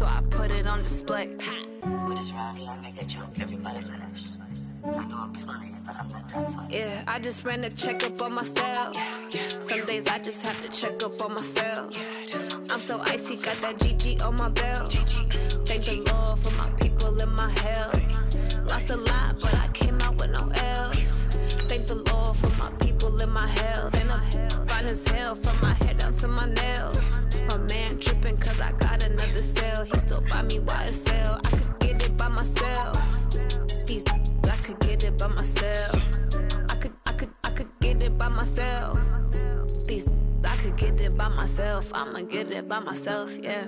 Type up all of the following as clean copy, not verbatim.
so I put it on display. What is around here? I make a joke, everybody laughs. I know I'm funny, but I'm not that funny. Yeah, I just ran a checkup on myself. Some days I just have to check up on myself. I'm so icy, got that GG on my belt. Thank the Lord for my people in my health. Lost a lot, but I came out with no L's. Thank the Lord for my people in my health. And I'm fine as hell from my head down to my nails. My man tripping cause I got another cell. He still buy me YSL. I could get it by myself. These I could get it by myself. I could get it by myself. These I could get it by myself. I'ma get it by myself, yeah.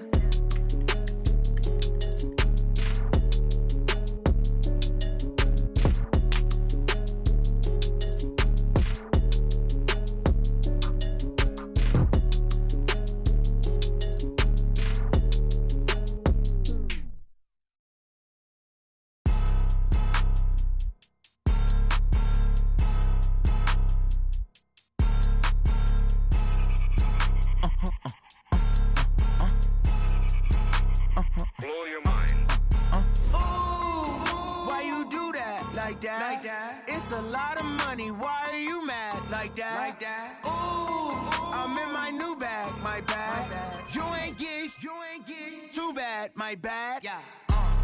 It's a lot of money, why are you mad like that? Ooh, I'm in my new bag, my bad. You ain't get too bad, my bad.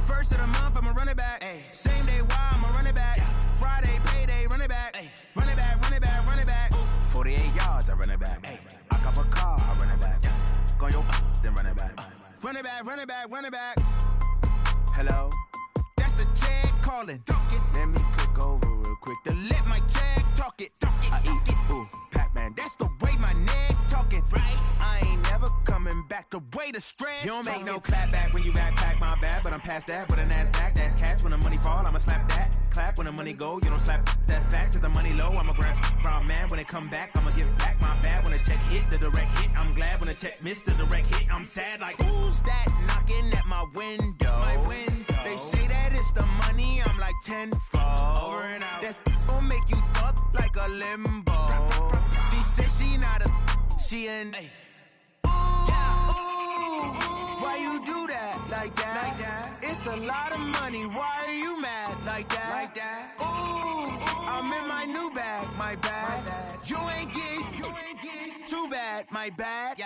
First of the month, I'ma run it back. Same day, why I'ma run it back. Friday, payday, run it back. Run it back, run it back, run it back. 48 yards, I run it back. I cop a car, I run it back. Go yo, then run it back. Run it back, run it back, run it back. Hello? That's the check calling. Let me click over real quick to let my check talk it. I eat it, ooh, Pac-Man. That's the way my neck talking. Right? I ain't never coming back. The way the stress. You don't make no clap back when you backpack, my bad. But I'm past that with a NASDAQ. That's cash when the money fall. I'ma slap that. Clap when the money go. You don't slap. That's facts. If the money low, I'ma grab brown man. When it come back, I'ma give back my bad. When the check hit, the direct hit. I'm glad when the check missed the direct hit. I'm sad like who's that knocking at my window? My window. They say that it's the money. I'm like tenfold. Over and out. That's gon' make you up like a limbo. She said she not a. She an. Why you do that like that? It's a lot of money. Why are you mad like that? Ooh, I'm in my new bag, my bad. You ain't get too bad, my bad.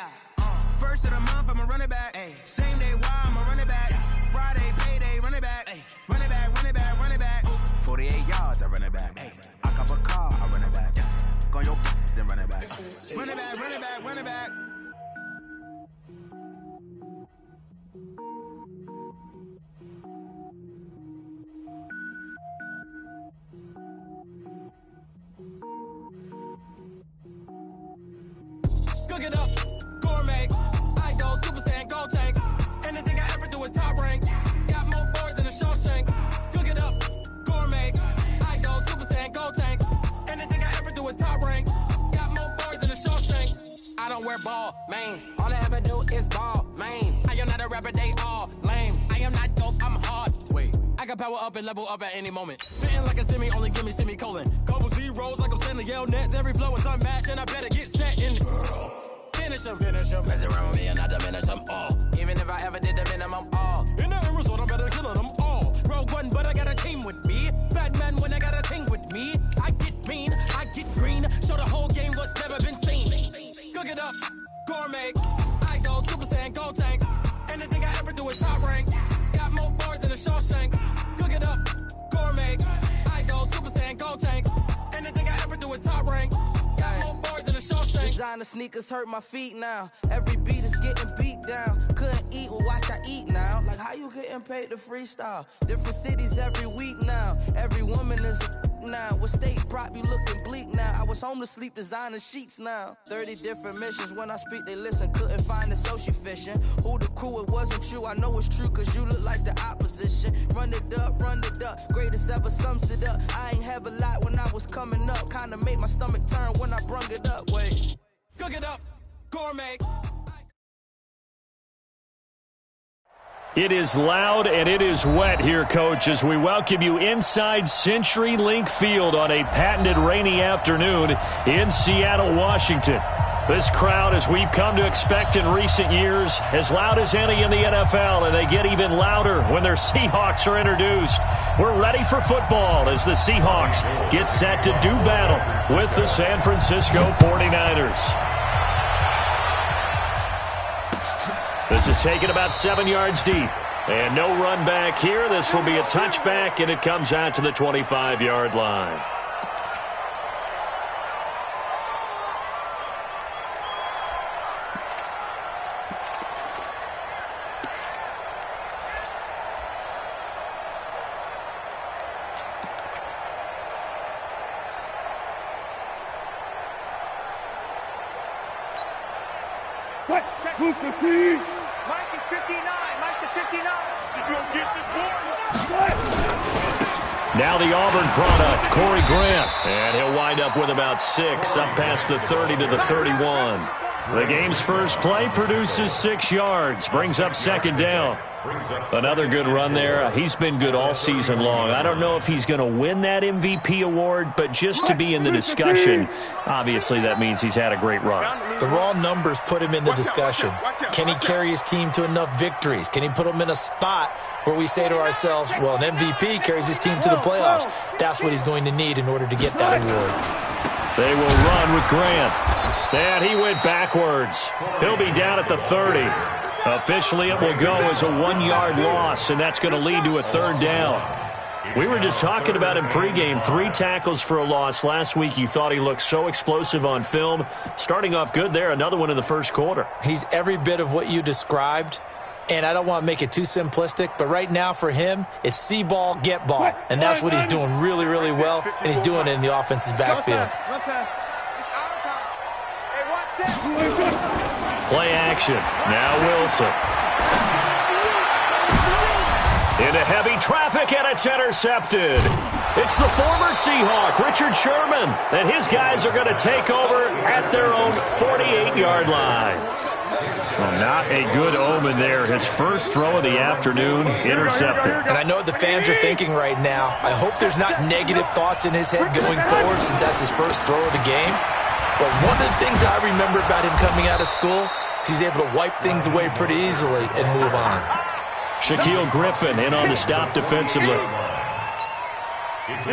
First of the month, I'ma run it back. Same day, why I'ma run it back. Friday, payday, run it back. Run it back, run it back, run it back. 48 yards, I run it back. I cop a car, I run it back. Go yo, then run it back. Run it back, run it back, run it back. Cook it up, gourmet. I go Super Saiyan, gold tank. Anything I ever do is top rank. Got more boards than a Shawshank. Cook it up, gourmet. I go Super Saiyan, gold tank. Anything I ever do is top rank. Got more boards than a Shawshank. I don't wear ball mains. All I ever do is ball main. I am not a rapper, they all lame. I am not dope, I'm hard. Wait, I can power up and level up at any moment. Spitting like a semi, only give me semicolon. Couple zeros like I'm sending yell nets. Every flow is unmatched and I better get set in. Finish them. Mess around with me and I diminish them all. Even if I ever did the minimum all. In the end result, I'm better killing them all. Rogue one, but I got a team with me. Batman when I got a team with me. I get mean, I get green. Show the whole game what's never been seen. Cook it up, gourmet. I go Super Saiyan, gold tank. Anything I ever do is top rank. Got more bars than a Shawshank. Cook it up, gourmet. I go Super Saiyan, gold tank. Anything I ever do is top rank. Got more bars than a Shawshank. Designer sneakers hurt my feet now. Every beat is getting beat down. Couldn't eat, well watch I eat now. Like how you getting paid to freestyle? Different cities every week now. Every woman is a now. With state prop, you looking bleak now. I was home to sleep, designing sheets now. 30 different missions. When I speak, they listen. Couldn't find it, so she fishing. Who the crew? It wasn't you. I know it's true, cause you look like the opposition. Run it up, greatest ever sums it up. I ain't have a lot when I was coming up. Kinda made my stomach turn when I brung it up. Wait. Cook it up, gourmet. It is loud and it is wet here, Coach, as we welcome you inside CenturyLink Field on a patented rainy afternoon in Seattle, Washington. This crowd, as we've come to expect in recent years, as loud as any in the NFL, and they get even louder when their Seahawks are introduced. We're ready for football as the Seahawks get set to do battle with the San Francisco 49ers. This is taken about 7 yards deep. And no run back here. This will be a touchback, and it comes out to the 25-yard line. Move the feet. Mike is 59. Mike to 59. Now the Auburn product, Corey Grant. And he'll wind up with about 6, up past the 30 to the 31. The game's first play produces 6 yards, brings up second down. Another good run there. He's been good all season long. I don't know if he's going to win that MVP award, but just to be in the discussion, obviously that means he's had a great run. The raw numbers put him in the discussion. Can he carry his team to enough victories? Can he put them in a spot where we say to ourselves, well, an MVP carries his team to the playoffs. That's what he's going to need in order to get that award. They will run with Grant. And he went backwards. He'll be down at the 30. Officially, it will go as a 1-yard loss, and that's going to lead to a third down. We were just talking about him pregame, 3 tackles for a loss. Last week, you thought he looked so explosive on film. Starting off good there, another one in the first quarter. He's every bit of what you described, and I don't want to make it too simplistic, but right now for him, it's see ball, get ball, and that's what he's doing really, really well, and he's doing it in the offense's backfield. Play action. Now Wilson. Into heavy traffic, and it's intercepted. It's the former Seahawk, Richard Sherman, and his guys are going to take over at their own 48-yard line. Well, not a good omen there. His first throw of the afternoon, intercepted. And I know what the fans are thinking right now. I hope there's not negative thoughts in his head going forward since that's his first throw of the game. But one of the things I remember about him coming out of school is he's able to wipe things away pretty easily and move on. Shaquille Griffin in on the stop defensively.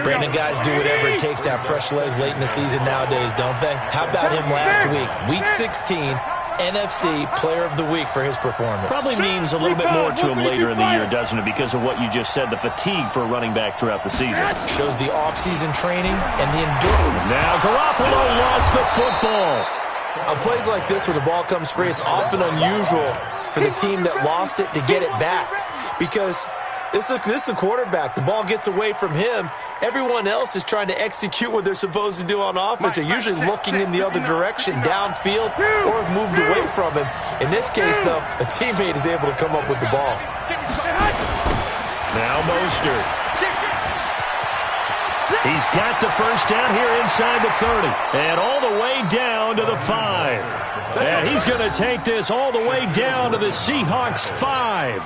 Brandon, guys do whatever it takes to have fresh legs late in the season nowadays, don't they? How about him last week? Week 16, NFC Player of the Week for his performance. Probably means a little bit more to him later in the year, doesn't it? Because of what you just said, the fatigue for a running back throughout the season. Shows the off-season training and the endurance. Now Garoppolo lost the football. On plays like this where the ball comes free, it's often unusual for the team that lost it to get it back. Because this is a quarterback. The ball gets away from him. Everyone else is trying to execute what they're supposed to do on offense. They're usually looking in the other direction, downfield, or have moved away from him. In this case, though, a teammate is able to come up with the ball. Now Mostert. He's got the first down here inside the 30. And all the way down to the 5. And he's going to take this all the way down to the Seahawks 5.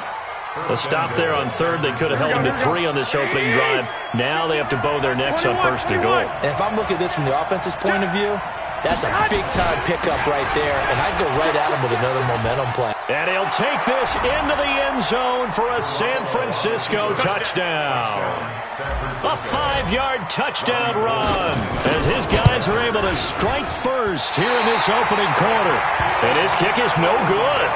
A stop there on third. They could have held him to 3 on this opening drive. Now they have to bow their necks on first and goal. And if I'm looking at this from the offense's point of view, that's a big-time pickup right there. And I'd go right at him with another momentum play. And he'll take this into the end zone for a San Francisco touchdown. A 5-yard touchdown run as his guys are able to strike first here in this opening quarter. And his kick is no good.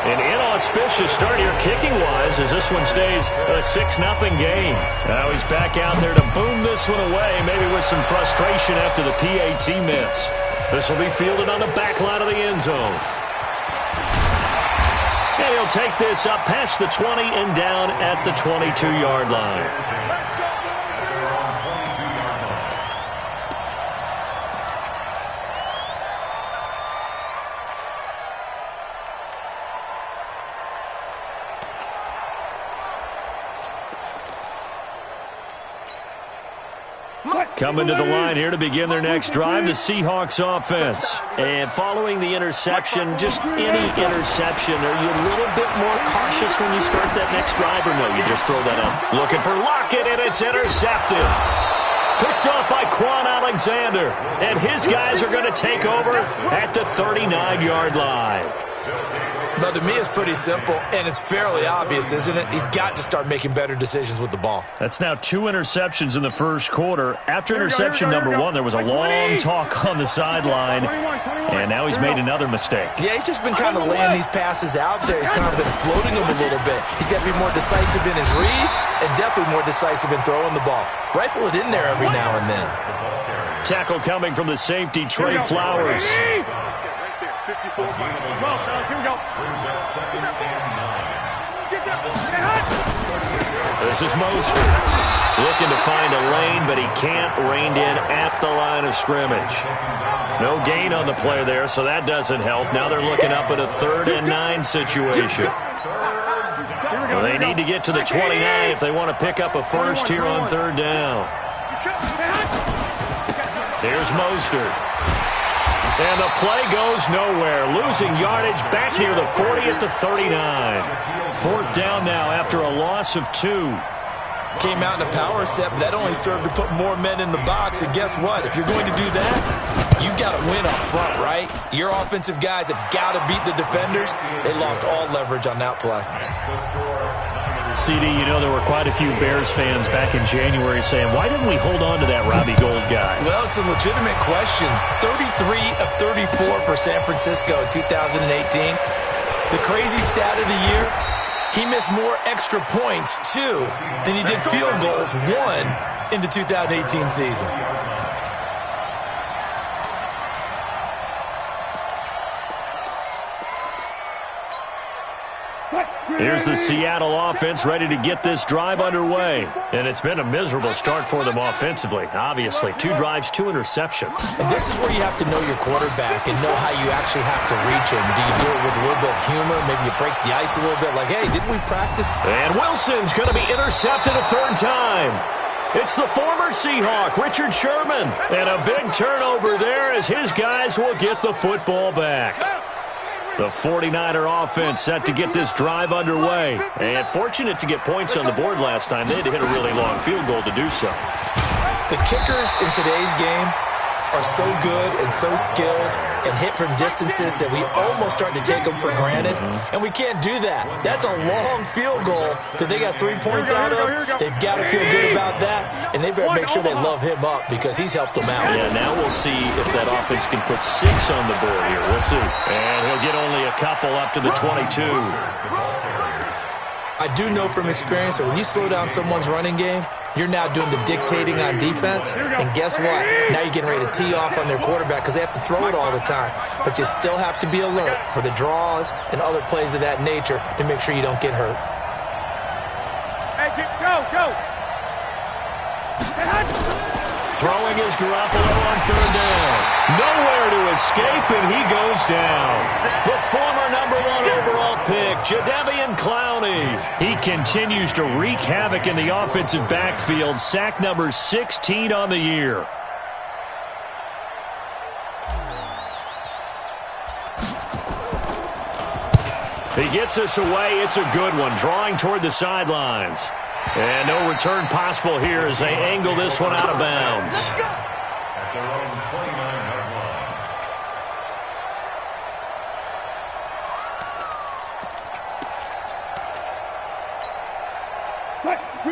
An inauspicious start here kicking-wise as this one stays a 6-0 game. Now he's back out there to boom this one away, maybe with some frustration after the PAT miss. This will be fielded on the back line of the end zone. And he'll take this up past the 20 and down at the 22-yard line. Coming to the line here to begin their next drive, the Seahawks offense. And following the interception, just any interception, are you a little bit more cautious when you start that next drive, or no, you just throw that up? Looking for Lockett, and it's intercepted. Picked off by Quan Alexander. And his guys are going to take over at the 39-yard line. But to me, it's pretty simple, and it's fairly obvious, isn't it? He's got to start making better decisions with the ball. That's now 2 interceptions in the first quarter. After interception number 1, there was a long talk on the sideline, and now he's made another mistake. Yeah, he's just been kind of laying these passes out there. He's kind of been floating them a little bit. He's got to be more decisive in his reads and definitely more decisive in throwing the ball. Rifle it in there every now and then. Tackle coming from the safety, Trey Flowers. 54 miles. Well, here we go. This is Mostert. Looking to find a lane, but he can't. Reined in at the line of scrimmage. No gain on the play there, so that doesn't help. Now they're looking up at a 3rd and 9 situation. Well, they need to get to the 29 if they want to pick up a first here on 3rd down. Here's Mostert. And the play goes nowhere. Losing yardage back near the 40 at the 39. 4th down now after a loss of 2. Came out in a power set, but that only served to put more men in the box. And guess what? If you're going to do that, you've got to win up front, right? Your offensive guys have got to beat the defenders. They lost all leverage on that play. CD, you know there were quite a few Bears fans back in January saying, why didn't we hold on to that Robbie Gould guy? Well, it's a legitimate question. 33 of 34 for San Francisco in 2018. The crazy stat of the year, he missed more extra points, 2, than he did field goals, 1, in the 2018 season. Here's the Seattle offense ready to get this drive underway. And it's been a miserable start for them offensively. Obviously, 2 drives, 2 interceptions. And this is where you have to know your quarterback and know how you actually have to reach him. Do you do it with a little bit of humor? Maybe you break the ice a little bit like, hey, didn't we practice? And Wilson's going to be intercepted a 3rd time. It's the former Seahawk, Richard Sherman. And a big turnover there as his guys will get the football back. The 49er offense set to get this drive underway. And fortunate to get points on the board last time. They had to hit a really long field goal to do so. The kickers in today's game are so good and so skilled and hit from distances that we almost start to take them for granted. And we can't do that. That's a long field goal that they got 3 points out of. They've got to feel good about that. And they better make sure they love him up because he's helped them out. Yeah, now we'll see if that offense can put 6 on the board here. We'll see. And he'll get only a couple up to the 22. I do know from experience that when you slow down someone's running game, you're now doing the dictating on defense. And guess what? Now you're getting ready to tee off on their quarterback because they have to throw it all the time. But you still have to be alert for the draws and other plays of that nature to make sure you don't get hurt. Hey, go! Throwing is Garoppolo on 3rd down. Nowhere to escape, and he goes down. The former #1 overall pick, Jadeveon Clowney. He continues to wreak havoc in the offensive backfield. Sack number 16 on the year. He gets us away. It's a good one. Drawing toward the sidelines. And no return possible here as they angle this one out of bounds.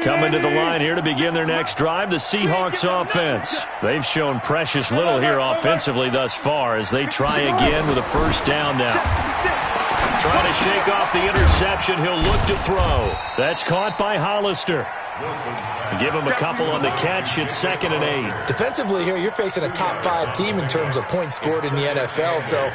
Coming to the line here to begin their next drive, the Seahawks offense. They've shown precious little here offensively thus far as they try again with a 1st down now. Trying to shake off the interception. He'll look to throw. That's caught by Hollister. Give him a couple on the catch. It's 2nd and 8. Defensively here, you're facing a top 5 team in terms of points scored in the NFL. So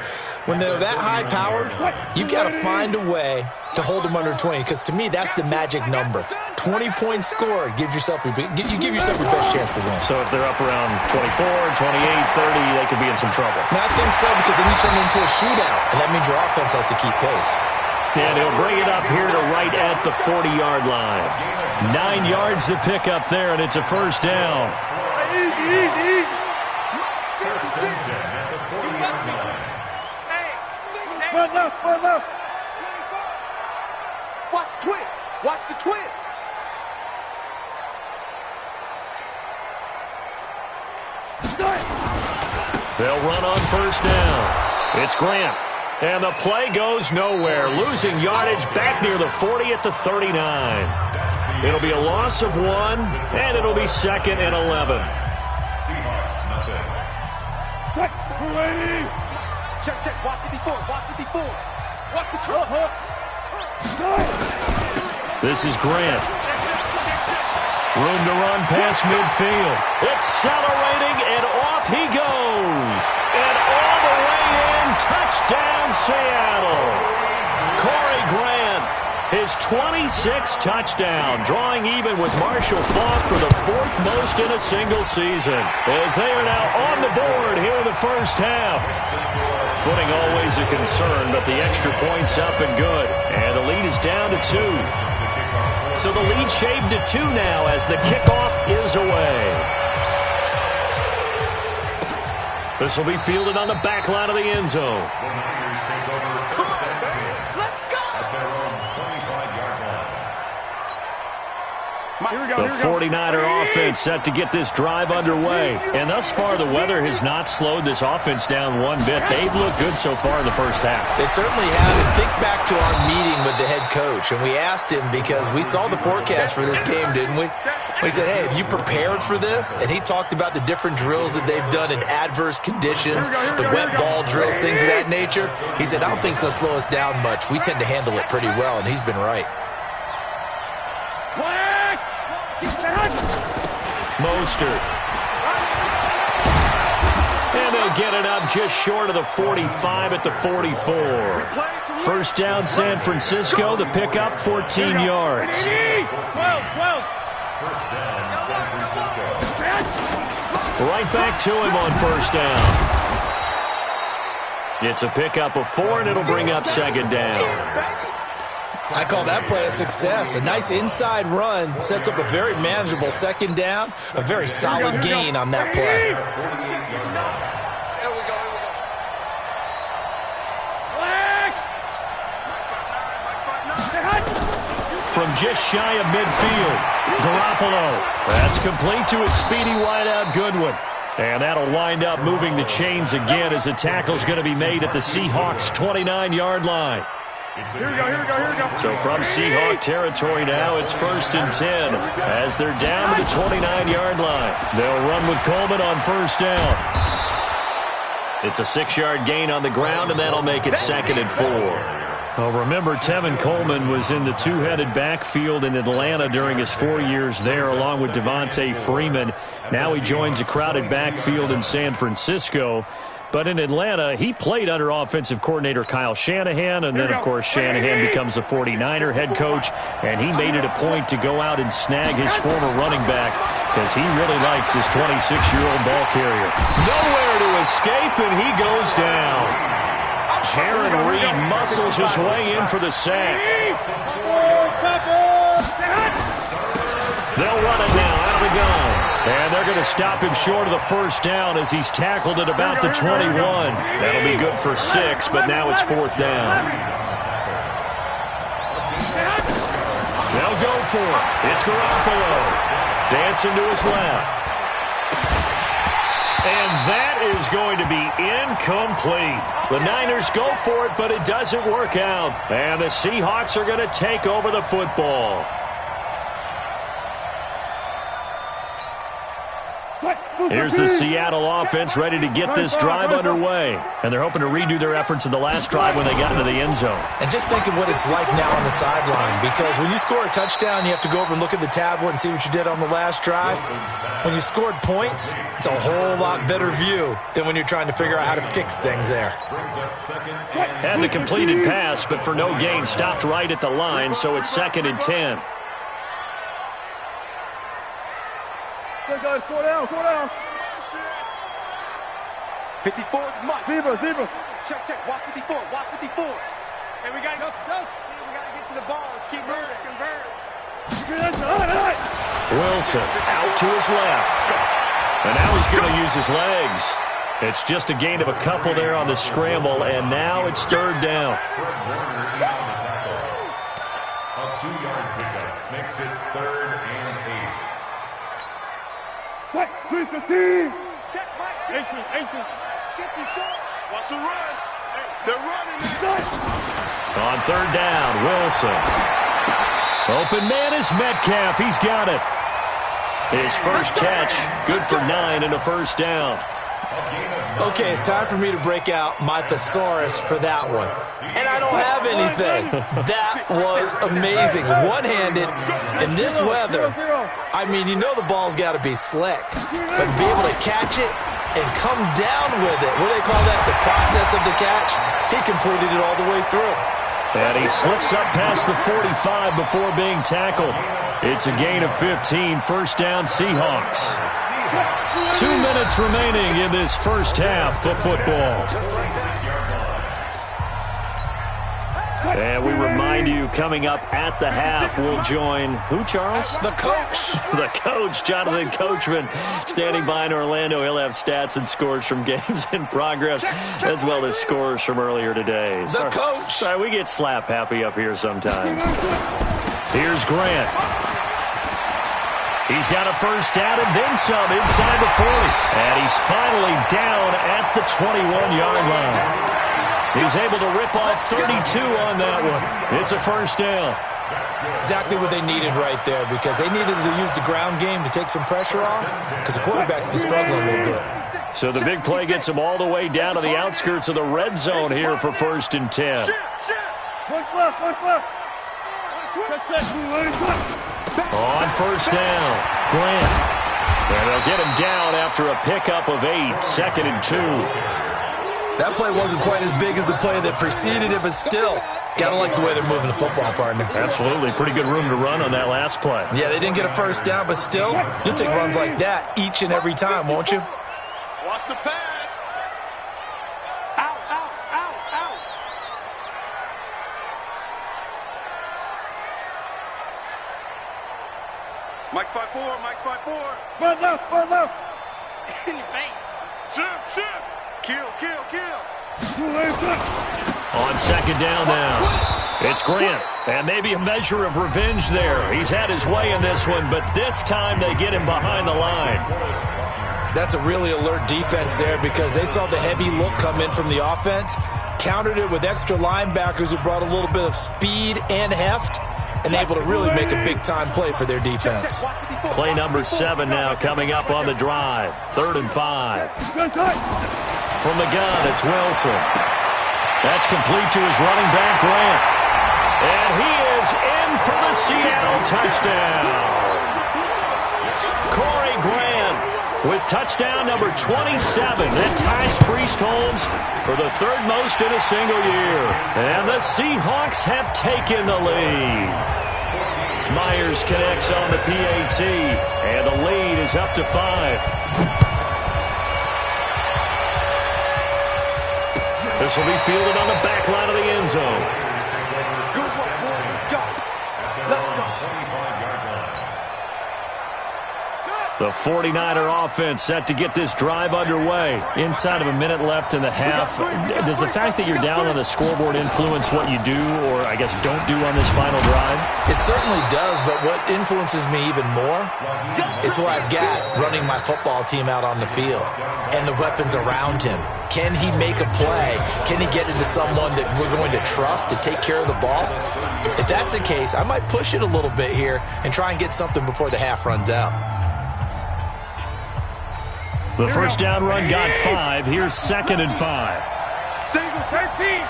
when they're that high-powered, you've got to find a way to hold them under 20. Because to me, that's the magic number. 20 points scored gives yourself you give yourself your best chance to win. So if they're up around 24, 28, 30, they could be in some trouble. No, I think so because then you turn it into a shootout, and that means your offense has to keep pace. And he'll bring it up here to right at the 40-yard line. 9 yards to pick up there, and it's a 1st down. Easy. One left. Watch the twins. They'll run on first down. It's Grant. And the play goes nowhere, losing yardage back near the 40 at the 39. It'll be a loss of 1, and it'll be 2nd and 11. Check. Watch 54. Watch the curl. This is Grant. Room to run past midfield. Accelerating, and off he goes. And all the way in, touchdown Seattle. Corey Grant, his 26th touchdown, drawing even with Marshall Faulk for the 4th most in a single season, as they are now on the board here in the first half. Footing always a concern, but the extra point's up and good. And the lead is down to 2. So the lead shaved to 2 now as the kickoff is away. This will be fielded on the back line of the end zone. The 49er offense set to get this drive underway. And thus far, the weather has not slowed this offense down one bit. They've looked good so far in the first half. They certainly have. And think back to our meeting with the head coach. And we asked him, because we saw the forecast for this game, didn't we? We said, hey, have you prepared for this? And he talked about the different drills that they've done in adverse conditions, the wet ball drills, things of that nature. He said, I don't think it's going to slow us down much. We tend to handle it pretty well, and he's been right. Mostert. And they'll get it up just short of the 45 at the 44. First down, San Francisco. The pickup, 14 yards. 12. First down, San Francisco. Right back to him on first down. It's a pickup of 4, and it'll bring up 2nd down. I call that play a success. A nice inside run sets up a very manageable 2nd down. A very solid gain on that play. From just shy of midfield, Garoppolo. That's complete to his speedy wideout Goodwin. And that'll wind up moving the chains again as the tackle's going to be made at the Seahawks' 29-yard line. Here we go. So from Seahawk territory now, it's 1st and 10 as they're down to the 29-yard line. They'll run with Coleman on first down. It's a 6-yard gain on the ground, and that'll make it 2nd and 4. Well, remember, Tevin Coleman was in the two-headed backfield in Atlanta during his 4 years there, along with Devontae Freeman. Now he joins a crowded backfield in San Francisco. But in Atlanta, he played under offensive coordinator Kyle Shanahan, and then, of course, Shanahan becomes the 49er head coach, and he made it a point to go out and snag his former running back because he really likes his 26-year-old ball carrier. Nowhere to escape, and he goes down. Jaron Reed muscles his way in for the sack. They'll run it now out of the gun. And they're going to stop him short of the first down as he's tackled at about the 21. That'll be good for 6, but now it's 4th down. They'll go for it. It's Garoppolo. Dancing to his left. And that is going to be incomplete. The Niners go for it, but it doesn't work out. And the Seahawks are going to take over the football. Here's the Seattle offense ready to get this drive underway. And they're hoping to redo their efforts in the last drive when they got into the end zone. And just think of what it's like now on the sideline, because when you score a touchdown, you have to go over and look at the tablet and see what you did on the last drive. When you scored points, it's a whole lot better view than when you're trying to figure out how to fix things there. Had the completed pass, but for no gain, stopped right at the line, so it's 2nd and 10. Guys, 4 down. 54, Mike. Zebra. Check. Watch 54. Hey, we got to get to the ball. Let's keep moving. Wilson out to his left. And now he's going to use his legs. It's just a gain of a couple there on the scramble, and now it's 3rd down. A 2-yard pickup makes it 3rd and 8. Check, 3-15. Check, Mike. 18. Watch the run. They're running. On third down, Wilson. Open man is Metcalf. He's got it. His first catch, good for 9 and a first down. Okay, it's time for me to break out my thesaurus for that one. And I don't have anything. That was amazing. One-handed in this weather. I mean, you know the ball's got to be slick. But to be able to catch it and come down with it, what do they call that, the process of the catch? He completed it all the way through. And he slips up past the 45 before being tackled. It's a gain of 15, first down Seahawks. 2 minutes remaining in this first half of football. And we remind you, coming up at the half, we'll join who, Charles? The coach. The coach, Jonathan Coachman, standing by in Orlando. He'll have stats and scores from games in progress, as well as scores from earlier today. The coach. Sorry, we get slap happy up here sometimes. Here's Grant. He's got a first down and then some inside the 40. And he's finally down at the 21-yard line. He's able to rip off 32 on that one. It's a first down. Exactly what they needed right there, because they needed to use the ground game to take some pressure off, because the quarterback's been struggling a little bit. So the big play gets them all the way down to the outskirts of the red zone here for first and 10. On first down, Grant. And they'll get him down after a pickup of 8, second and 2. That play wasn't quite as big as the play that preceded it, but still, gotta like the way they're moving the football, partner. Absolutely. Pretty good room to run on that last play. Yeah, they didn't get a first down, but still, you'll take runs like that each and every time, won't you? Watch the pass. Out, out, out, out. Mike 5-4, Mike 5-4. Run left. In your face. Shift. Kill. On second down now, it's Grant. And maybe a measure of revenge there. He's had his way in this one, but this time they get him behind the line. That's a really alert defense there, because they saw the heavy look come in from the offense, countered it with extra linebackers who brought a little bit of speed and heft, and able to really make a big-time play for their defense. Play number 7 now coming up on the drive. 3rd and 5. From the gun, it's Wilson. That's complete to his running back, Grant. And he is in for the Seattle touchdown. Corey Grant with touchdown number 27. That ties Priest Holmes for the 3rd most in a single year. And the Seahawks have taken the lead. Myers connects on the PAT, and the lead is up to 5. This will be fielded on the back line of the end zone. The 49er offense set to get this drive underway. Inside of a minute left in the half. Does the fact that you're down on the scoreboard influence what you do, or I guess don't do on this final drive? It certainly does, but what influences me even more is who I've got running my football team out on the field and the weapons around him. Can he make a play? Can he get into someone that we're going to trust to take care of the ball? If that's the case, I might push it a little bit here and try and get something before the half runs out. The first down run got 5. Here's 2nd and 5. Single 13.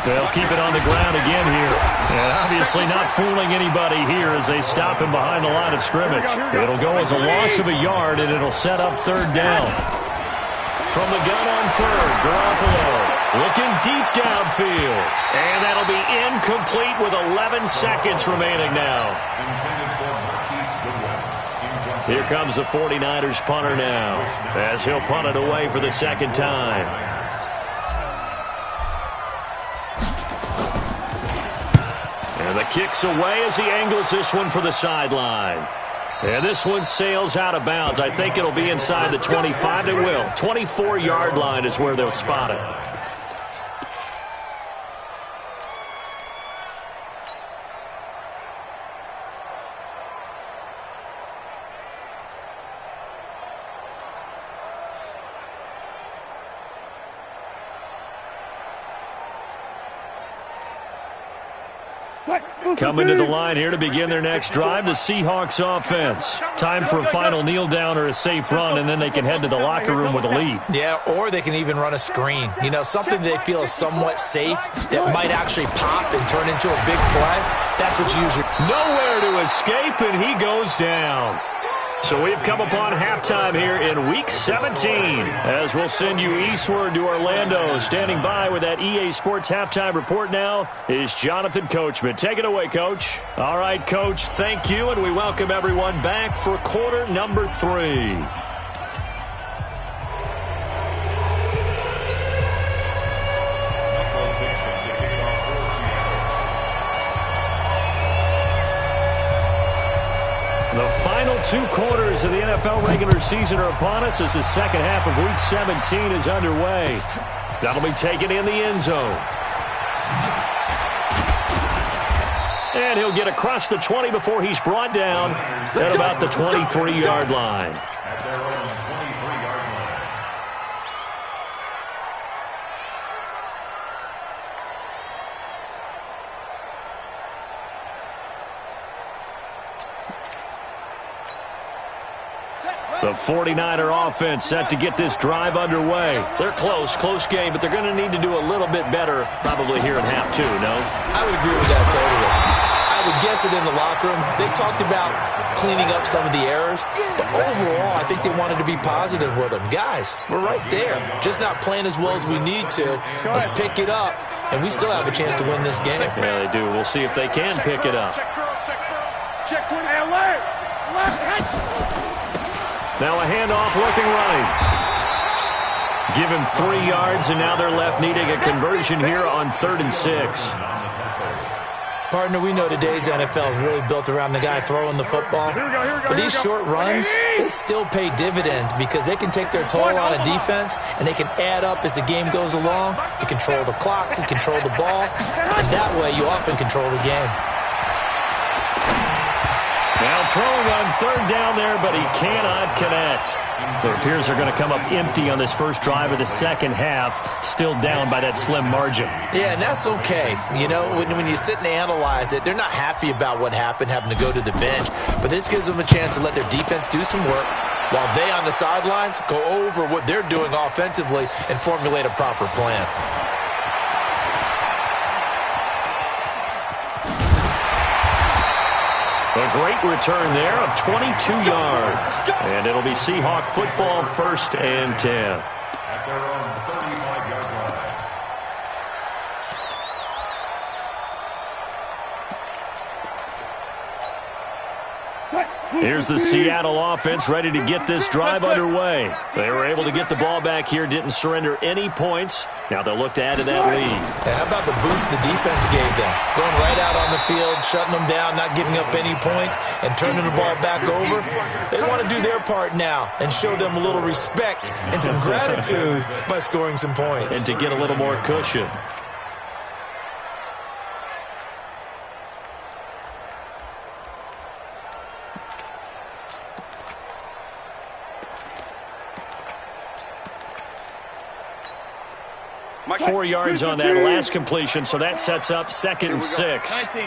They'll keep it on the ground again here. And obviously not fooling anybody here as they stop him behind the line of scrimmage. It'll go as a loss of a yard, and it'll set up 3rd down. From the gun on 3rd, Garoppolo looking deep downfield. And that'll be incomplete with 11 seconds remaining now. Here comes the 49ers punter now, as he'll punt it away for the 2nd time. And the kick's away as he angles this one for the sideline. And this one sails out of bounds. I think it'll be inside the 25. It will. 24-yard line is where they'll spot it. Coming to the line here to begin their next drive, the Seahawks offense. Time for a final kneel down or a safe run, and then they can head to the locker room with a lead. Yeah, or they can even run a screen. You know, something they feel is somewhat safe that might actually pop and turn into a big play. That's what you usually... Nowhere to escape, and he goes down. So we've come upon halftime here in Week 17 as we'll send you eastward to Orlando. Standing by with that EA Sports halftime report now is Jonathan Coachman. Take it away, Coach. All right, Coach, thank you, and we welcome everyone back for quarter number 3. The final 2 quarters of the NFL regular season are upon us as the second half of Week 17 is underway. That'll be taken in the end zone. And he'll get across the 20 before he's brought down at about the 23-yard line. At their own 23-yard line. The 49er offense set to get this drive underway. They're close game, but they're going to need to do a little bit better probably here in half 2, no? I would agree with that totally. I would guess it in the locker room. They talked about cleaning up some of the errors, but overall, I think they wanted to be positive with them. Guys, we're right there. Just not playing as well as we need to. Let's pick it up, and we still have a chance to win this game. Yeah, they do. We'll see if they can pick it up. Check 20. Now a handoff looking right. Give him 3 yards, and now they're left needing a conversion here on 3rd and 6. Partner, we know today's NFL is really built around the guy throwing the football. But these short runs, they still pay dividends because they can take their toll on a defense, and they can add up as the game goes along. You control the clock, you control the ball, and that way you often control the game. Now throwing on 3rd down there, but he cannot connect. It appears they're going to come up empty on this first drive of the second half, still down by that slim margin. Yeah, and that's okay. You know, when you sit and analyze it, they're not happy about what happened, having to go to the bench. But this gives them a chance to let their defense do some work while they on the sidelines go over what they're doing offensively and formulate a proper plan. A great return there of 22 yards. And it'll be Seahawk football, 1st and 10. At their own 35-yard line. Here's the Seattle offense ready to get this drive underway. They were able to get the ball back here, didn't surrender any points. Now they'll look to add to that lead. Yeah, how about the boost the defense gave them? Going right out on the field, shutting them down, not giving up any points, and turning the ball back over. They want to do their part now and show them a little respect and some gratitude by scoring some points. And to get a little more cushion. Mike, 4 yards on that last completion, so that sets up 2nd and 6. 19.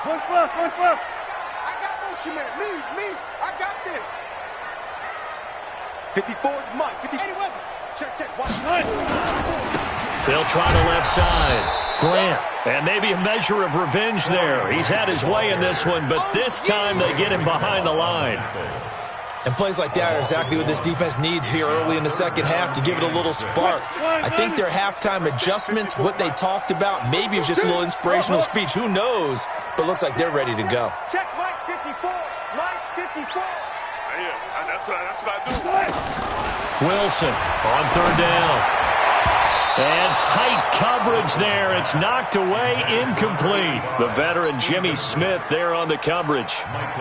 One fluff. I got motion, man. Me. I got this. 54 is Mike. 50. Check. Watch. They'll try the left side. Grant. And maybe a measure of revenge there. He's had his way in this one, but this time they get him behind the line. And plays like that are exactly what this defense needs here early in the second half to give it a little spark. I think their halftime adjustments, what they talked about, maybe it was just a little inspirational speech. Who knows? But looks like they're ready to go. Check Mike 54. Mike 54. Yeah, that's what I do. Wilson on 3rd down. And tight coverage there. It's knocked away, incomplete. The veteran Jimmy Smith there on the coverage.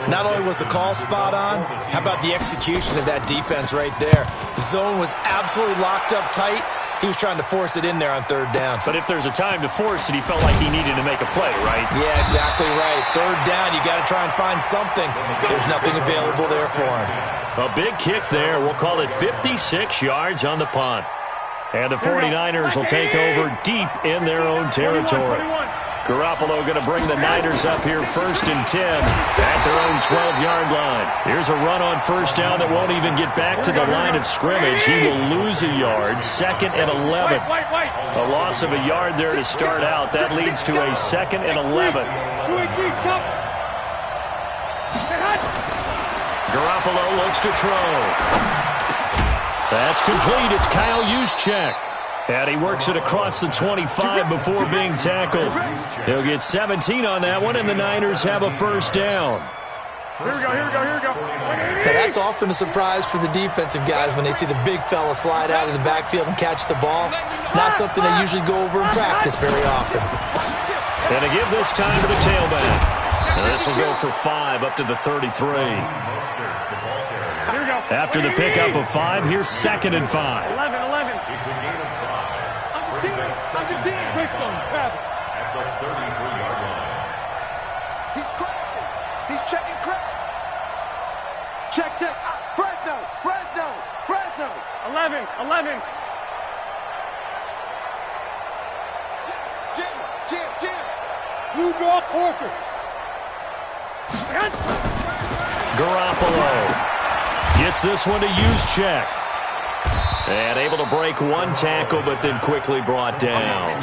Not only was the call spot on, how about the execution of that defense right there? The zone was absolutely locked up tight. He was trying to force it in there on 3rd down. But if there's a time to force it, he felt like he needed to make a play, right? Yeah, exactly right. 3rd down, you got to try and find something. There's nothing available there for him. A big kick there. We'll call it 56 yards on the punt. And the 49ers will take over deep in their own territory. Garoppolo going to bring the Niners up here 1st and 10 at their own 12-yard line. Here's a run on 1st down that won't even get back to the line of scrimmage. He will lose a yard. 2nd and 11. A loss of a yard there to start out. That leads to a 2nd and 11. Garoppolo looks to throw. That's complete. It's Kyle Juszczyk. And he works it across the 25 before being tackled. He'll get 17 on that one, and the Niners have a 1st down. Here we go. Now that's often a surprise for the defensive guys when they see the big fella slide out of the backfield and catch the ball. Not something they usually go over in practice very often. And to give this time to the tailback. And this will go for 5 up to the 33. After the pickup of 5, here's 2nd and 5. 11. It's a gain of 5. I'm the team. At the 33-yard line. He's crazy. He's checking Craig. Check. Fresno. 11. Jim. You draw Corker. Garoppolo gets this one to Juszczyk. And able to break 1 tackle, but then quickly brought down.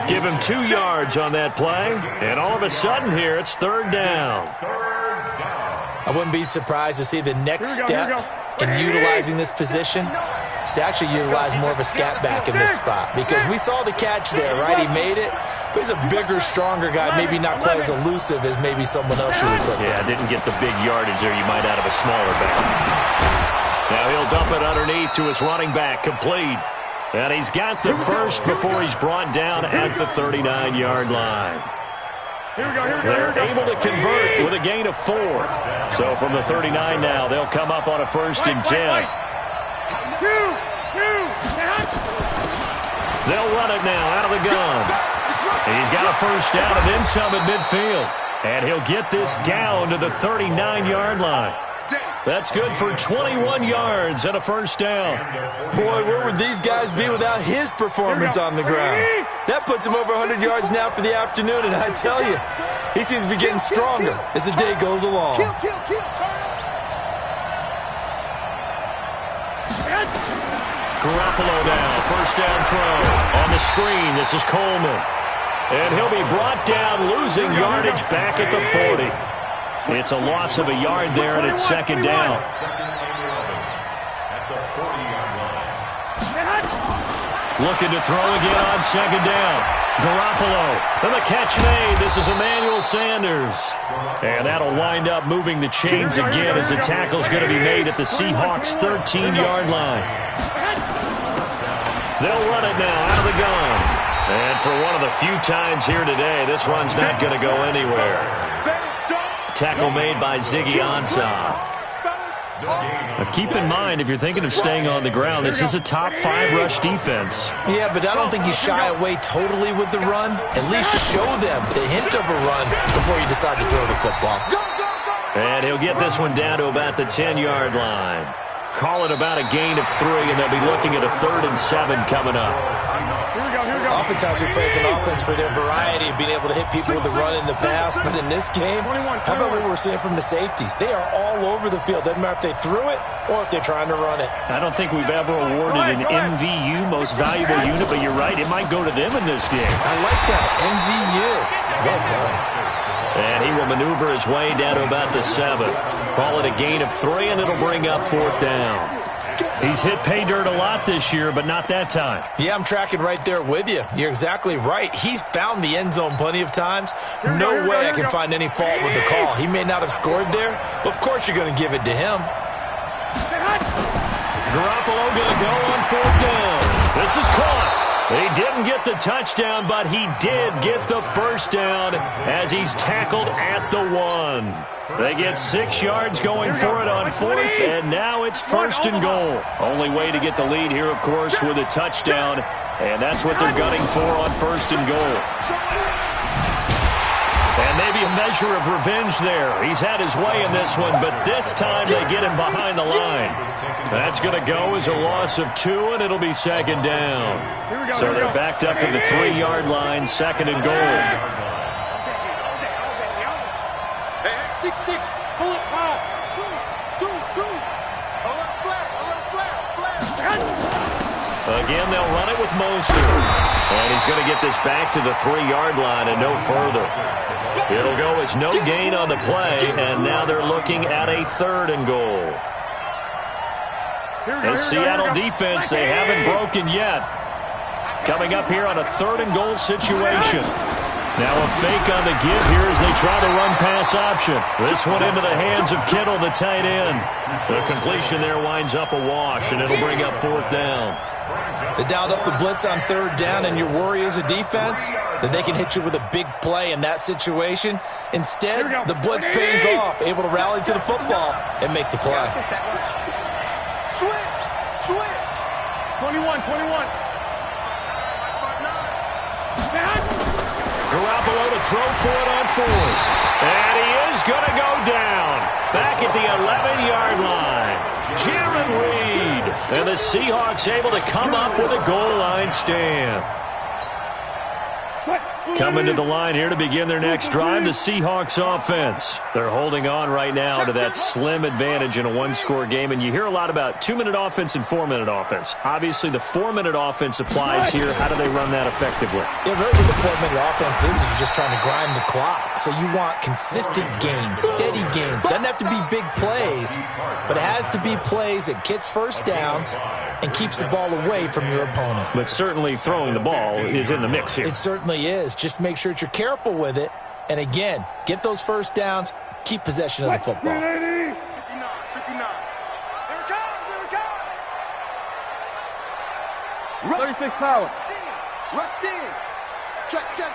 Give him 2 yards on that play. And all of a sudden here, it's 3rd down. I wouldn't be surprised to see the next step in utilizing this position is to actually utilize more of a scat back in this spot. Because we saw the catch there, right? He made it. But he's a bigger, stronger guy, maybe not quite as elusive as maybe someone else should have put there. Yeah, didn't get the big yardage there you might out of a smaller back. Now he'll dump it underneath to his running back, complete. And he's got the first before he's brought down at the 39-yard line. They're able to convert with a gain of 4. So from the 39 now, they'll come up on a 1st and 10. They'll run it now out of the gun. He's got a 1st down and then some at midfield. And he'll get this down to the 39-yard line. That's good for 21 yards and a 1st down. Boy, where would these guys be without his performance on the ground? That puts him over 100 yards now for the afternoon, and I tell you, he seems to be getting stronger as the day goes along. Garoppolo now, 1st down throw. On the screen, this is Coleman. And he'll be brought down, losing yardage back at the 40. It's a loss of a yard there, and it's 2nd down. At the 40-yard line. Looking to throw again on 2nd down. Garoppolo, and the catch made. This is Emmanuel Sanders. And that'll wind up moving the chains again as the tackle's going to be made at the Seahawks' 13-yard line. They'll run it now out of the gun. And for one of the few times here today, this run's not going to go anywhere. Tackle made by Ziggy Ansah. Now keep in mind, if you're thinking of staying on the ground, this is a top 5 rush defense. Yeah, but I don't think you shy away totally with the run. At least show them the hint of a run before you decide to throw the football. And he'll get this one down to about the 10-yard line. Call it about a gain of 3, and they'll be looking at a 3rd and 7 coming up. Oftentimes we praise an offense for their variety of being able to hit people with the run in the past, but in this game, how about what we're seeing from the safeties? They are all over the field. Doesn't matter if they threw it or if they're trying to run it. I don't think we've ever awarded an MVU, most valuable unit, but you're right, it might go to them in this game. I like that, MVU. Well done. And he will maneuver his way down to about the 7. Call it a gain of 3, and it'll bring up 4th down. He's hit pay dirt a lot this year, but not that time. Yeah, I'm tracking right there with you. You're exactly right. He's found the end zone plenty of times. No way I can find any fault with the call. He may not have scored there, but of course you're going to give it to him. Garoppolo going to go on 4th down. This is caught. He didn't get the touchdown, but he did get the 1st down as he's tackled at the 1. They get 6 yards going for it on 4th, and now it's 1st and goal. Only way to get the lead here, of course, with a touchdown, and that's what they're gunning for on 1st and goal. And maybe a measure of revenge there. He's had his way in this one, but this time they get him behind the line. That's going to go as a loss of 2, and it'll be 2nd down. So they're backed up to the 3-yard line, 2nd and goal. Again, they'll run it with Mostert. And he's going to get this back to the 3-yard line and no further. It'll go as no gain on the play, and now they're looking at a 3rd and goal. The Seattle defense, they haven't broken yet. Coming up here on a 3rd and goal situation. Now a fake on the give here as they try the run-pass option. This one into the hands of Kittle, the tight end. The completion there winds up a wash, and it'll bring up 4th down. They dialed up the blitz on 3rd down, and your worry as a defense that they can hit you with a big play in that situation. Instead, the blitz pays off, able to rally to the football and make the play. Switch! 21. Garoppolo to throw for it on 4th. And he is going to go down. Back at the 11-yard line. Jaron Reed. And the Seahawks able to come up with a goal line stand. Coming to the line here to begin their next drive, the Seahawks offense. They're holding on right now to that slim advantage in a 1-score game, and you hear a lot about 2-minute offense and 4-minute offense. Obviously, the 4-minute offense applies here. How do they run that effectively? Yeah, really what the 4-minute offense is you're just trying to grind the clock. So you want consistent gains, steady gains. Doesn't have to be big plays, but it has to be plays that gets first downs and keeps the ball away from your opponent. But certainly throwing the ball is in the mix here. It certainly is. Just make sure that you're careful with it. And again, get those first downs, keep possession of the football. 59. Here it comes. 36 power. Rush in. Check. Check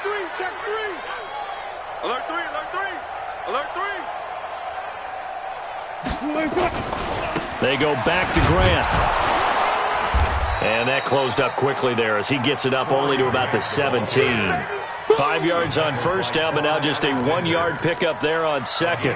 3. Alert 3. They go back to Grant. And that closed up quickly there as he gets it up only to about the 17. 5 yards on first down, but now just a 1-yard pickup there on 2nd.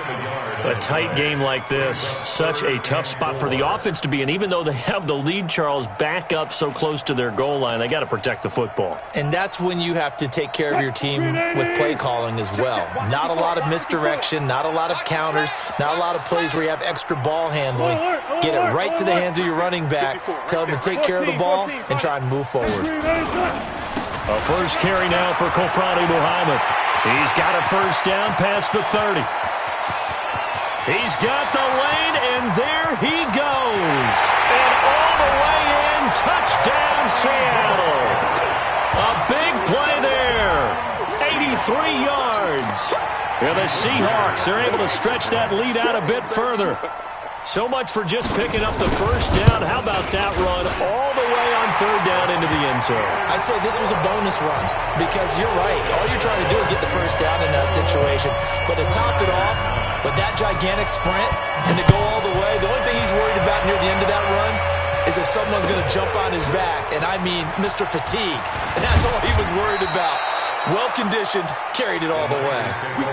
A tight game like this, such a tough spot for the offense to be in. Even though they have the lead, Charles, back up so close to their goal line, they got to protect the football. And that's when you have to take care of your team with play calling as well. Not a lot of misdirection, not a lot of counters, not a lot of plays where you have extra ball handling. Get it right to the hands of your running back. Tell them to take care of the ball and try and move forward. A first carry now for Kofrani Muhammad. He's got a first down past the 30. He's got the lane, and there he goes. And all the way in, touchdown Seattle. A big play there. 83 yards. And the Seahawks are able to stretch that lead out a bit further. So much for just picking up the first down. How about that run all the way on 3rd down into the end zone? I'd say this was a bonus run because you're right. All you're trying to do is get the first down in that situation. But to top it off with that gigantic sprint and to go all the way, the only thing he's worried about near the end of that run is if someone's going to jump on his back. And I mean Mr. Fatigue. And that's all he was worried about. Well-conditioned, carried it all the way.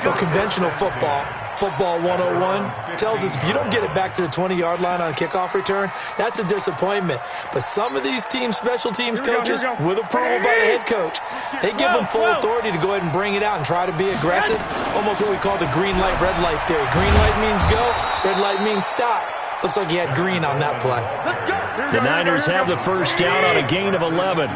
Well, conventional football 101, tells us if you don't get it back to the 20-yard line on a kickoff return, that's a disappointment. But some of these teams, special teams coaches, with approval by the head coach, they give them full authority to go ahead and bring it out and try to be aggressive, almost what we call the green light, red light theory. Green light means go, red light means stop. Looks like he had green on that play. The Niners have the first down on a gain of 11.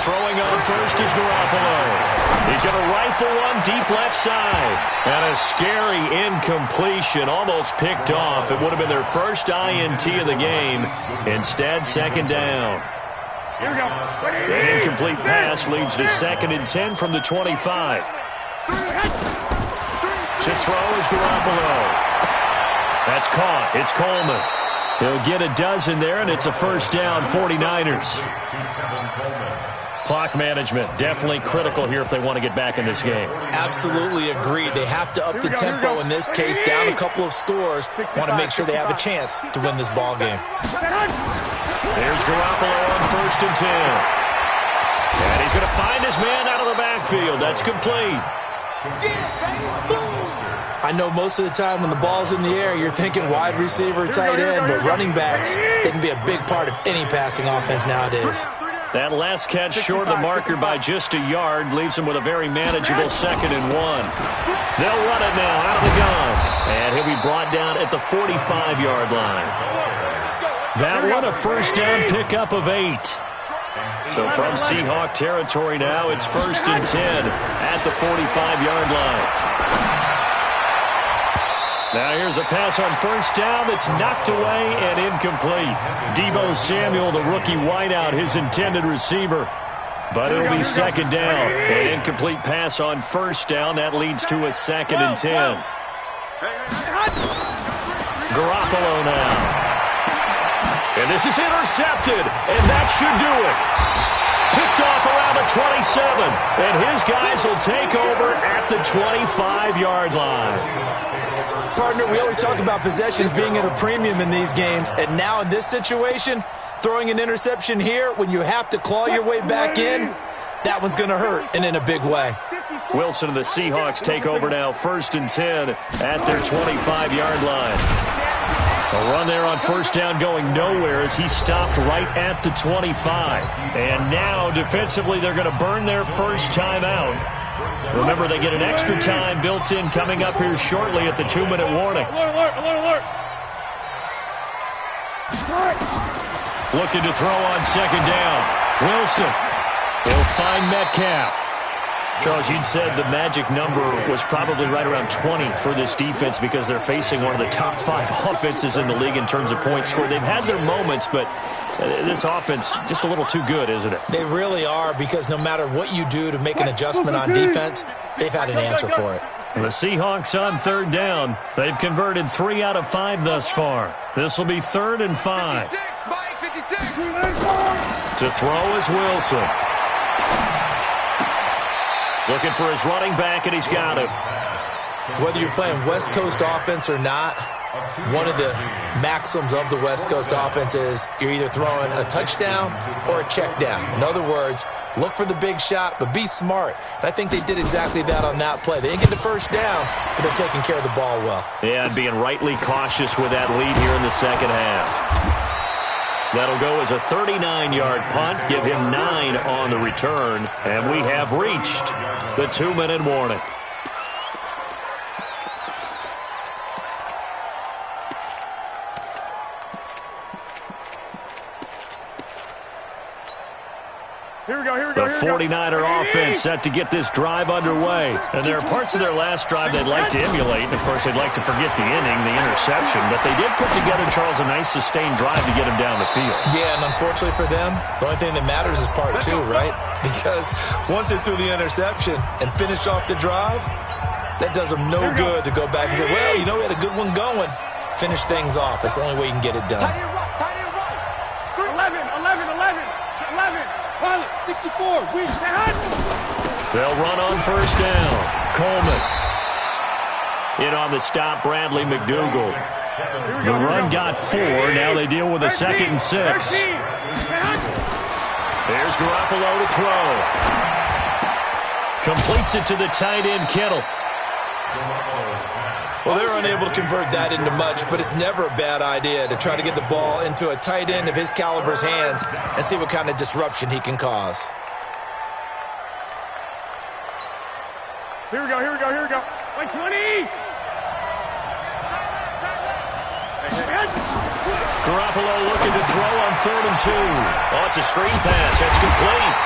Throwing on first is Garoppolo. He's going to rifle one deep left side. And a scary incompletion, almost picked off. It would have been their first INT of the game. Instead, 2nd down. An incomplete pass leads to 2nd and 10 from the 25. To throw is Garoppolo. That's caught. It's Coleman. He'll get a dozen there, and it's a first down, 49ers. Clock management, definitely critical here if they want to get back in this game. Absolutely agreed. They have to up the tempo in this case, down a couple of scores. Want to make sure they have a chance to win this ball game. There's Garoppolo on 1st and 10. And he's going to find his man out of the backfield. That's complete. I know most of the time when the ball's in the air, you're thinking wide receiver, tight end, but running backs, they can be a big part of any passing offense nowadays. That last catch short of the marker by just a yard leaves him with a very manageable 2nd and 1. They'll run it now out of the gun. And he'll be brought down at the 45-yard line. That one a first down pickup of 8. So from Seahawk territory now, it's 1st and 10 at the 45-yard line. Now here's a pass on first down that's knocked away and incomplete. Deebo Samuel, the rookie wideout, his intended receiver. But it'll be 2nd down. An incomplete pass on first down. That leads to a 2nd and 10. Garoppolo now. And this is intercepted. And that should do it. Picked off around the 27. And his guys will take over at the 25-yard line. Partner, we always talk about possessions being at a premium in these games, and now in this situation, throwing an interception here when you have to claw your way back in, that one's going to hurt, and in a big way. Wilson and the Seahawks take over now, 1st and 10 at their 25-yard line. A run there on first down going nowhere as he stopped right at the 25. And now defensively they're going to burn their first time out. Remember, they get an extra time built in coming up here shortly at the 2-minute warning. Alert. Looking to throw on 2nd down. Wilson. He'll find Metcalf. Charles, you'd said the magic number was probably right around 20 for this defense because they're facing one of the top 5 offenses in the league in terms of points scored. They've had their moments, but this offense just a little too good, isn't it? They really are, because no matter what you do to make an adjustment on defense, they've had an answer for it. The Seahawks on 3rd down. They've converted 3 out of 5 thus far. This will be 3rd and 5. 56. To throw is Wilson. Looking for his running back, and he's got him. Whether you're playing West Coast offense or not, one of the maxims of the West Coast offense is you're either throwing a touchdown or a check down. In other words, look for the big shot, but be smart. And I think they did exactly that on that play. They didn't get the first down, but they're taking care of the ball well. Yeah, and being rightly cautious with that lead here in the second half. That'll go as a 39-yard punt, give him 9 on the return, and we have reached the 2-minute warning. Here we go. The 49er offense set to get this drive underway. And there are parts of their last drive they'd like to emulate. And, of course, they'd like to forget the inning, the interception. But they did put together, Charles, a nice sustained drive to get him down the field. Yeah, and unfortunately for them, the only thing that matters is part 2, right? Because once they're through the interception and finish off the drive, that does them no good to go back and say, well, you know, we had a good one going. Finish things off. That's the only way you can get it done. 64. They'll run on first down. Coleman. In on the stop, Bradley McDougal. The run got 4. Now they deal with a 2nd and 6. There's Garoppolo to throw. Completes it to the tight end, Kittle. Well, they're unable to convert that into much, but it's never a bad idea to try to get the ball into a tight end of his caliber's hands and see what kind of disruption he can cause. Here we go. Like 20. Garoppolo looking to throw on 3rd and 2. Oh, it's a screen pass. That's complete.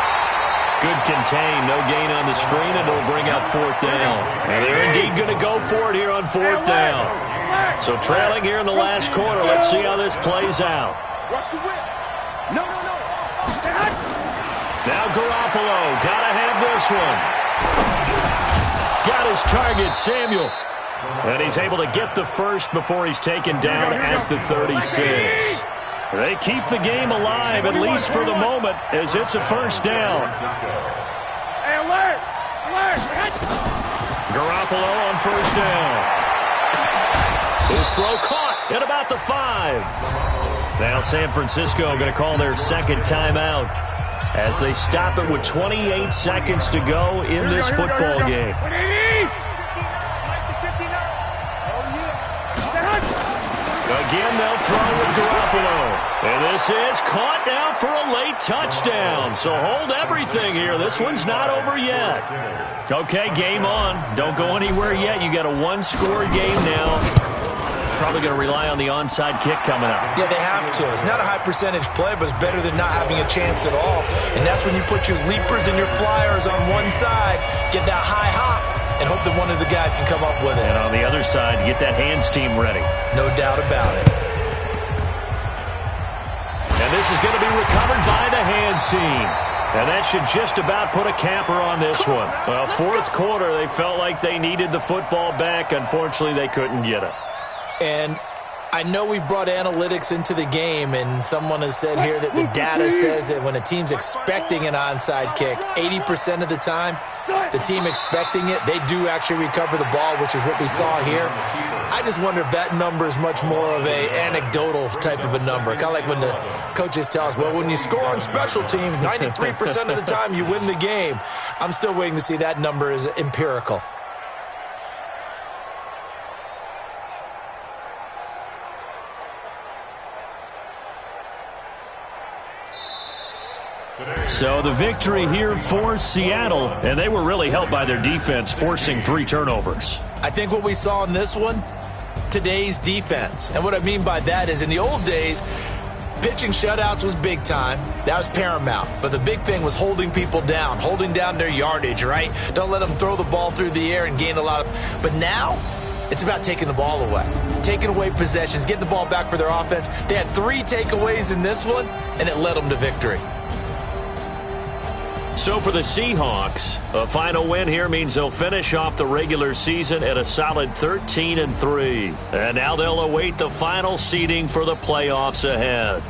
Good contain. No gain on the screen, and it'll bring out 4th down. And they're indeed going to go for it here on 4th down. So trailing here in the last quarter. Let's see how this plays out. Watch the whip. No. Now Garoppolo. Got to have this one. Got his target, Samuel. And he's able to get the first before he's taken down at the 36. They keep the game alive, at least for the moment, as it's a first down. Hey, alert! Garoppolo on first down. His throw caught at about the 5. Now San Francisco going to call their 2nd timeout as they stop it with 28 seconds to go in this football game. Again, they'll throw with Garoppolo. And this is caught now for a late touchdown. So hold everything here. This one's not over yet. Okay, game on. Don't go anywhere yet. You got a one-score game now. Probably going to rely on the onside kick coming up. Yeah, they have to. It's not a high-percentage play, but it's better than not having a chance at all. And that's when you put your leapers and your flyers on one side, get that high hop, and hope that one of the guys can come up with it. And on the other side, get that hands team ready. No doubt about it. And this is going to be recovered by the hands team. And that should just about put a capper on this one. Well, fourth quarter, they felt like they needed the football back. Unfortunately, they couldn't get it. And I know we brought analytics into the game, and someone has said here that the data says that when a team's expecting an onside kick, 80% of the time, the team expecting it, they do actually recover the ball, which is what we saw here. I just wonder if that number is much more of a anecdotal type of a number. Kind of like when the coaches tell us, well, when you score on special teams, 93% of the time you win the game. I'm still waiting to see that number is empirical. So the victory here for Seattle, and they were really helped by their defense, forcing 3 turnovers. I think what we saw in this one, today's defense. And what I mean by that is in the old days, pitching shutouts was big time. That was paramount. But the big thing was holding people down, holding down their yardage, right? Don't let them throw the ball through the air and gain a lot of... But now, it's about taking the ball away. Taking away possessions, getting the ball back for their offense. They had 3 takeaways in this one, and it led them to victory. So for the Seahawks, a final win here means they'll finish off the regular season at a solid 13-3. And now they'll await the final seeding for the playoffs ahead.